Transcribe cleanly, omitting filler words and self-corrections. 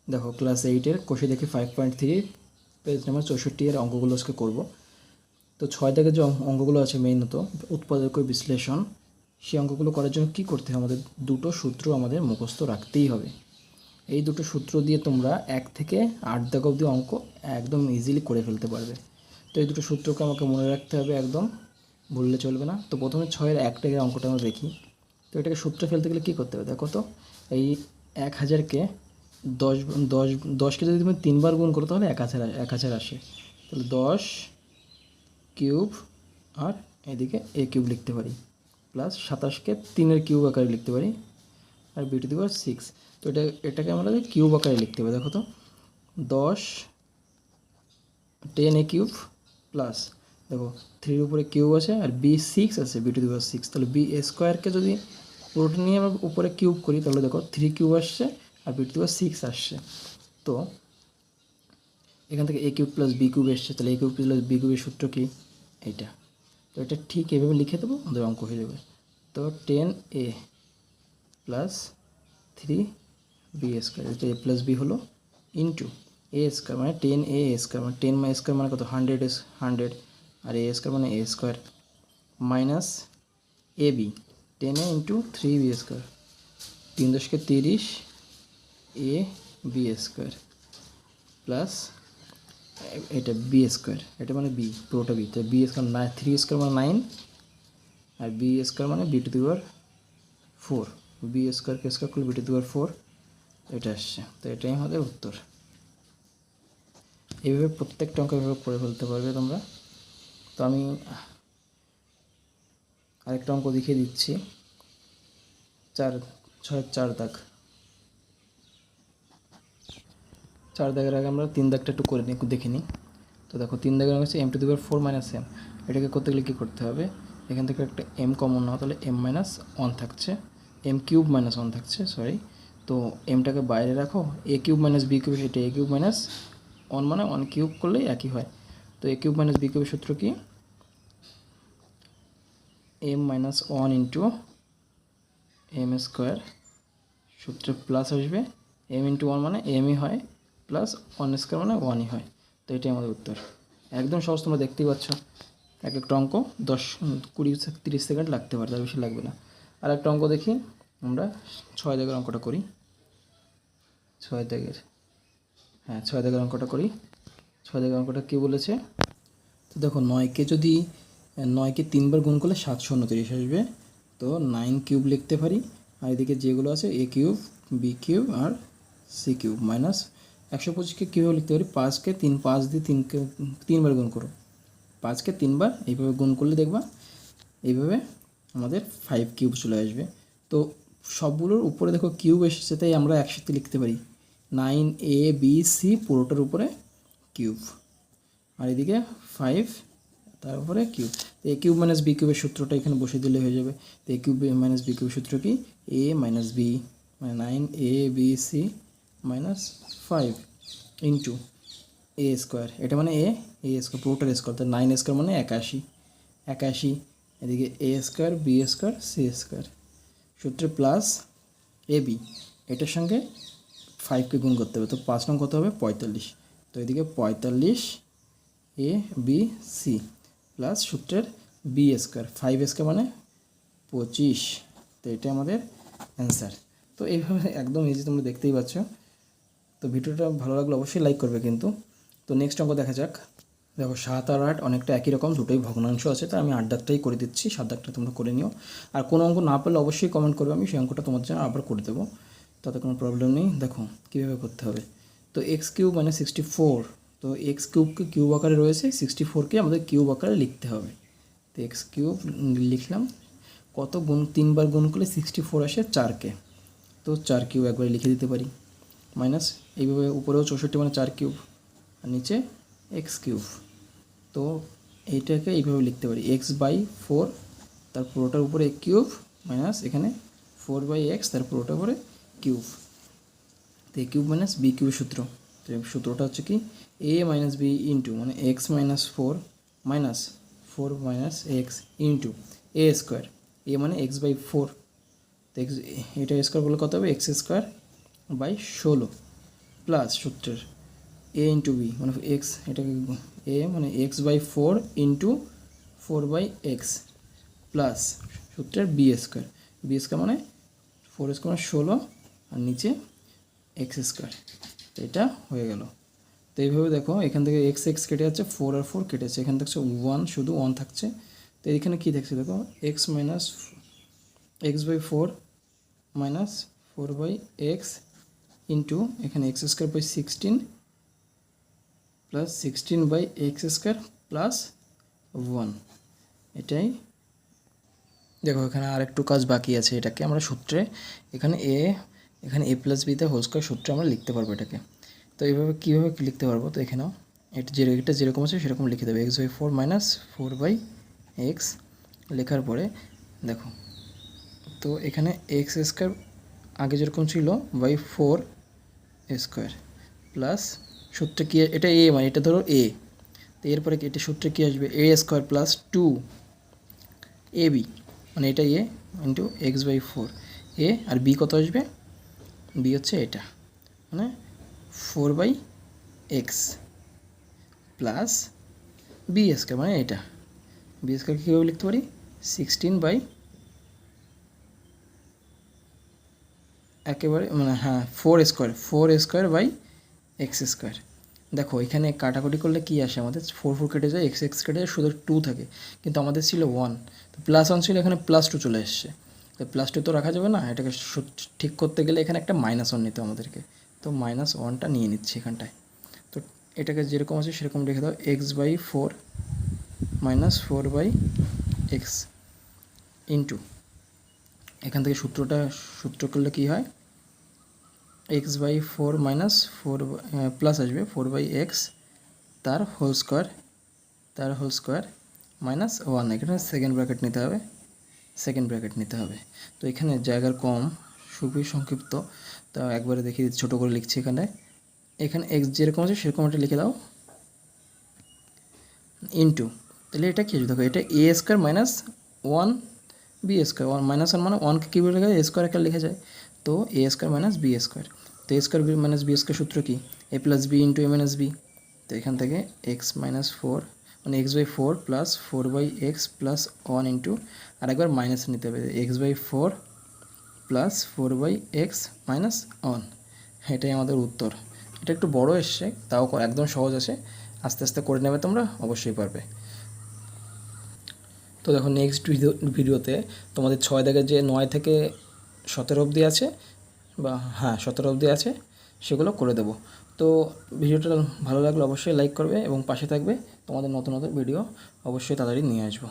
দেখো ক্লাস 8-এর কোষে দেখি 5.3 পেজ নাম্বার 64 এর অঙ্কগুলো আজকে করব। তো 6 দাগের যে অঙ্কগুলো আছে মেইনত উৎপাদক বিশ্লেষণ, সেই অঙ্কগুলো করার জন্য কী করতে হবে, আমাদের দুটো সূত্র আমাদের মুখস্থ রাখতেই হবে। এই দুটো সূত্র দিয়ে তোমরা 1 থেকে 8 দাগ অবধি অঙ্ক একদম ইজিলি করে ফেলতে পারবে। তো এই দুটো সূত্রকে আমাকে মনে রাখতে হবে, একদম ভুললে চলবে না। তো প্রথমে 6-এর 1 দাগের অঙ্কটা আমরা দেখি। তো এটাকে সূত্রে ফেলতে গেলে কী করতে হবে দেখো তো, এই 1000-কে 10কে যদি তুমি 3 বার গুণ করো তাহলে 1000 আসে। তাহলে 10 কিউব আর এদিকে a কিউব লিখতে পারি, প্লাস 27কে 3-এর কিউব আকারে লিখতে পারি, আর b টু দি পাওয়ার 6। তো এটাকে আমরা কিউব আকারে লিখতে হবে। দেখো তো 10 10a কিউব প্লাস, দেখো 3-এর উপরে কিউব আছে আর b 6 আছে, b টু দি পাওয়ার 6। তাহলে b স্কোয়ারকে যদি পুরোটা নিয়ে আমরা উপরে কিউব করি তাহলে দেখো 3 কিউব আসছে আর b টু দি পাওয়ার 6 আসছে। তো এখান থেকে a cube plus b cube এসছে, তাহলে a কিউব প্লাস b কিউবের সূত্র কি এইটা। তো এটা ঠিক এভাবে লিখে দেবো, আমাদের অঙ্ক হয়ে যাবে। তো 10a প্লাস 3b স্কোয়ার, এটা a প্লাস b হলো, ইন্টু a স্কোয়ার মানে 10a স্কোয়ার মানে 10 মাই স্কোয়ার মানে কত 100 আর a স্কোয়ার মানে a square, minus ab 10a into 3b square, 3 10কে 30 a b square plus এটা বি স্কোয়ার, এটা মানে বি পুরোটা বি, তো বি স্কোয়ার 3 স্কোয়ার মানে 9 আর বি স্কোয়ার মানে B to the power 4, B স্কোয়ারকে স্কোয়ার করলে বি টু দি পাওয়ার 4 এটা আসছে। তো এটাই আমাদের উত্তর। এইভাবে প্রত্যেকটা অঙ্ক এভাবে করে ফেলতে পারবে তোমরা। তো আমি আরেকটা অঙ্ক দেখিয়ে দিচ্ছি, 4 দাগ। 4 দাগের আগে আমরা 3 দাগটা একটু করে নিই, দেখে নিই। তো দেখো 3 দাগের হচ্ছে m two the power 4 minus m। এটাকে করতে গেলে কী করতে হবে, এখান থেকে একটা m কমন নাও, তাহলে m মাইনাস 1 থাকছে, m কিউব মাইনাস 1 থাকছে, সরি। তো এমটাকে বাইরে রাখো, a cube minus b cube, এটা a কিউব মাইনাস 1 মানে 1 কিউব করলেই একই হয়। তো a কিউব মাইনাস b কিউবের সূত্র কি, m minus 1 into m square, সূত্রে প্লাস আসবে, m ইন্টু 1 মানে mই হয়, প্লাস 1 স্কোয়ার মানে 1ই হয়। তো এটাই আমাদের উত্তর। একদম সহজ, তোমরা দেখতেই পাচ্ছ। এক একটা অঙ্ক 10 20 30 সেকেন্ড লাগতে পারে, তার বেশি লাগবে না। আর একটা অঙ্ক দেখি আমরা, 6 দাগের অঙ্কটা করি। 6 দাগের, হ্যাঁ 6 দাগের অঙ্কটা করি। 6 দাগের অঙ্কটা কী বলেছে, তো দেখো 9কে 3 বার গুণ করলে 729 আসবে। তো 9 কিউব লিখতে পারি, আর এদিকে যেগুলো আছে a কিউব বি কিউব আর সি কিউব মাইনাস 125কে কীভাবে লিখতে পারি, 5কে 5 দিয়ে 3বার গুণ করো, 5কে 3বার এইভাবে গুণ করলে দেখবা এইভাবে আমাদের 5 কিউব চলে আসবে। তো সবগুলোর উপরে দেখো কিউব এসেছে, তাই আমরা একসাথে লিখতে পারি 9a b c পুরোটার উপরে কিউব, আর এদিকে 5 তারপরে কিউব। তো এ কিউব মাইনাস বি কিউবের সূত্রটা এখানে বসে দিলে হয়ে যাবে। তো এ কিউব মাইনাস বি কিউবের সূত্র কি, এ মাইনাস বি মানে 9ab c minus 5 into A square, এটা মানে এ স্কোয়ার পুরোটার স্কোয়ার, তো 9 স্কোয়ার মানে 81, এদিকে A square B square C square, সূত্রে প্লাস এ বি, এটার সঙ্গে 5কে গুণ করতে হবে, তো 5 নং কত হবে 45। তো এদিকে 45 এ বি সি প্লাস সূত্রের বি স্কোয়ার, 5 স্কোয়ার মানে 25। তো এটা আমাদের অ্যান্সার। তো এইভাবে একদম ইজি, তোমরা দেখতেই পাচ্ছ। তো ভিডিওটা ভালো লাগলে অবশ্যই লাইক করবে কিন্তু। তো নেক্সট অঙ্ক দেখা যাক। দেখো 7 আর 8 অনেকটা একই রকম, দুটোই ভগ্নাংশ আছে, তো আমি 8 দাগটাই করে দিচ্ছি, 7 দাগটা তোমরা করে নিও। আর কোনো অঙ্ক না পারলে অবশ্যই কমেন্ট করবে, আমি সেই অঙ্কটা তোমার জন্য আবার করে দেবো, তাতে কোনো প্রবলেম নেই। দেখো কীভাবে করতে হবে। তো এক্স কিউব মানে 64, তো এক্স কিউবকে কিউব আকারে রয়েছে, 64কে আমাদের কিউব আকারে লিখতে হবে। তো এক্স কিউব লিখলাম, কত গুণ 3বার গুণ করলে 64 আসে 4কে, তো 4 কিউব একবারে লিখে দিতে পারি, মাইনাস এইভাবে উপরেও 64 মানে 4 কিউব আর নিচে এক্স কিউব। তো এইটাকে এইভাবে লিখতে পারি x/4, তার পুরোটার উপরে কিউব মাইনাস এখানে 4/x তার পুরোটার উপরে কিউব। তো এ কিউব মাইনাস বি কিউবের সূত্র, তো সূত্রটা হচ্ছে কি a মাইনাস বি ইন্টু মানে x minus 4 minus 4 minus X into A square, A মানে x/4, তো এটা স্কোয়ার করলে কত হবে x² বাই 16, প্লাস সূত্রের এ ইন্টু বি মানে এক্স, এটাকে এ মানে x by 4 into 4/x plus সূত্রের বি স্কোয়ার, বি স্কোয়ার মানে 4 স্কোয়ার মানে 16 আর নিচে এক্স স্কোয়ার। এটা হয়ে গেল। তো এইভাবে দেখো এখান থেকে এক্স এক্স কেটে যাচ্ছে, 4 আর 4 কেটে যাচ্ছে, এখানে থাকছে 1, শুধু 1 থাকছে। তো এখানে কী থাকছে দেখো, X minus X by 4 minus 4/x into এখানে X square by 16 plus 16/x square plus 1। এটাই দেখো, এখানে আর একটু কাজ বাকি আছে। এটাকে আমরা সূত্রে এখানে এ প্লাস বিতে হোল স্কোয়ার সূত্রে আমরা লিখতে পারবো এটাকে। তো এইভাবে কীভাবে লিখতে পারবো, তো এখানেও এটা যেরকম আছে সেরকম লিখে দেবে, এক্স বাই 4 মাইনাস 4/x লেখার পরে দেখো, তো এখানে এক্স স্কোয়ার আগে যেরকম ছিল বাই 4 স্কোয়ার প্লাস সূত্রে কী, এটা এ মানে এটা ধরো এ, তো এরপরে এটা সূত্রে কী আসবে, এ স্কোয়ার প্লাস 2ab মানে এটা A into X by 4 A, আর বি কত আসবে, বি হচ্ছে এটা মানে 4/x প্লাস বি স্কোয়ার মানে এটা, বি স্কোয়ার কীভাবে লিখতে পারি, 16 একেবারে মানে হ্যাঁ 4 স্কোয়ার বাই এক্স স্কোয়ার। দেখো এখানে কাটাকুটি করলে কী আসে, আমাদের 4 4 কেটে যায়, এক্স এক্স কেটে যায়, শুধু 2 থাকে, কিন্তু আমাদের ছিল 1, তো +1 ছিল, এখানে +2 চলে এসছে। তো +2 তো রাখা যাবে না, এটাকে ঠিক করতে গেলে এখানে একটা -1 নিতে আমাদেরকে, তো -1টা নিয়ে নিচ্ছি এখানটায়। তো এটাকে যেরকম আছে সেরকম রেখে দাও, x by 4 minus 4/x into এখান থেকে সূত্র করলে কী হয়, এক্স বাই 4 মাইনাস 4 প্লাস আসবে 4/x তার হোল স্কোয়ার মাইনাস 1, এখানে সেকেন্ড ব্র্যাকেট নিতে হবে। তো এখানে জায়গার কম, খুবই সংক্ষিপ্ত, তা একবারে দেখিয়ে দিচ্ছি, ছোটো করে লিখছি। এখানে এক্স যেরকম আছে সেরকম এটা লিখে দাও ইন্টু, তাহলে এটা কী আসবে দেখো, এটা এ স্কোয়ার মাইনাস 1 বি স্কোয়ার, -1 মানে 1কে কীভাবে লেখা যায়, এ স্কোয়ার একটা লেখা যায়, তো A square minus B square. তো A square minus B square সূত্র কি, A plus B into A minus B. তো এখান থেকে এক্স মাইনাস 4 মানে x by 4 plus 4/x plus 1 into আর একবার মাইনাস নিতে হবে, x by 4 plus 4/x minus 1। এটাই আমাদের উত্তর। এটা একটু বড় এসছে, তাও একদম সহজ আছে, আস্তে আস্তে করে নেবে তোমরা, অবশ্যই পারবে। তো দেখো নেক্সট ভিডিওতে তোমাদের 6 দাগের যে 9 থেকে 17 অবধি আছে, বা হ্যাঁ 17 অবধি আছে, সেগুলো করে দেবো। তো ভিডিওটা ভালো লাগলে অবশ্যই লাইক করবে এবং পাশে থাকবে, তোমাদের নতুন ভিডিও অবশ্যই তাড়াতাড়ি নিয়ে আসবো।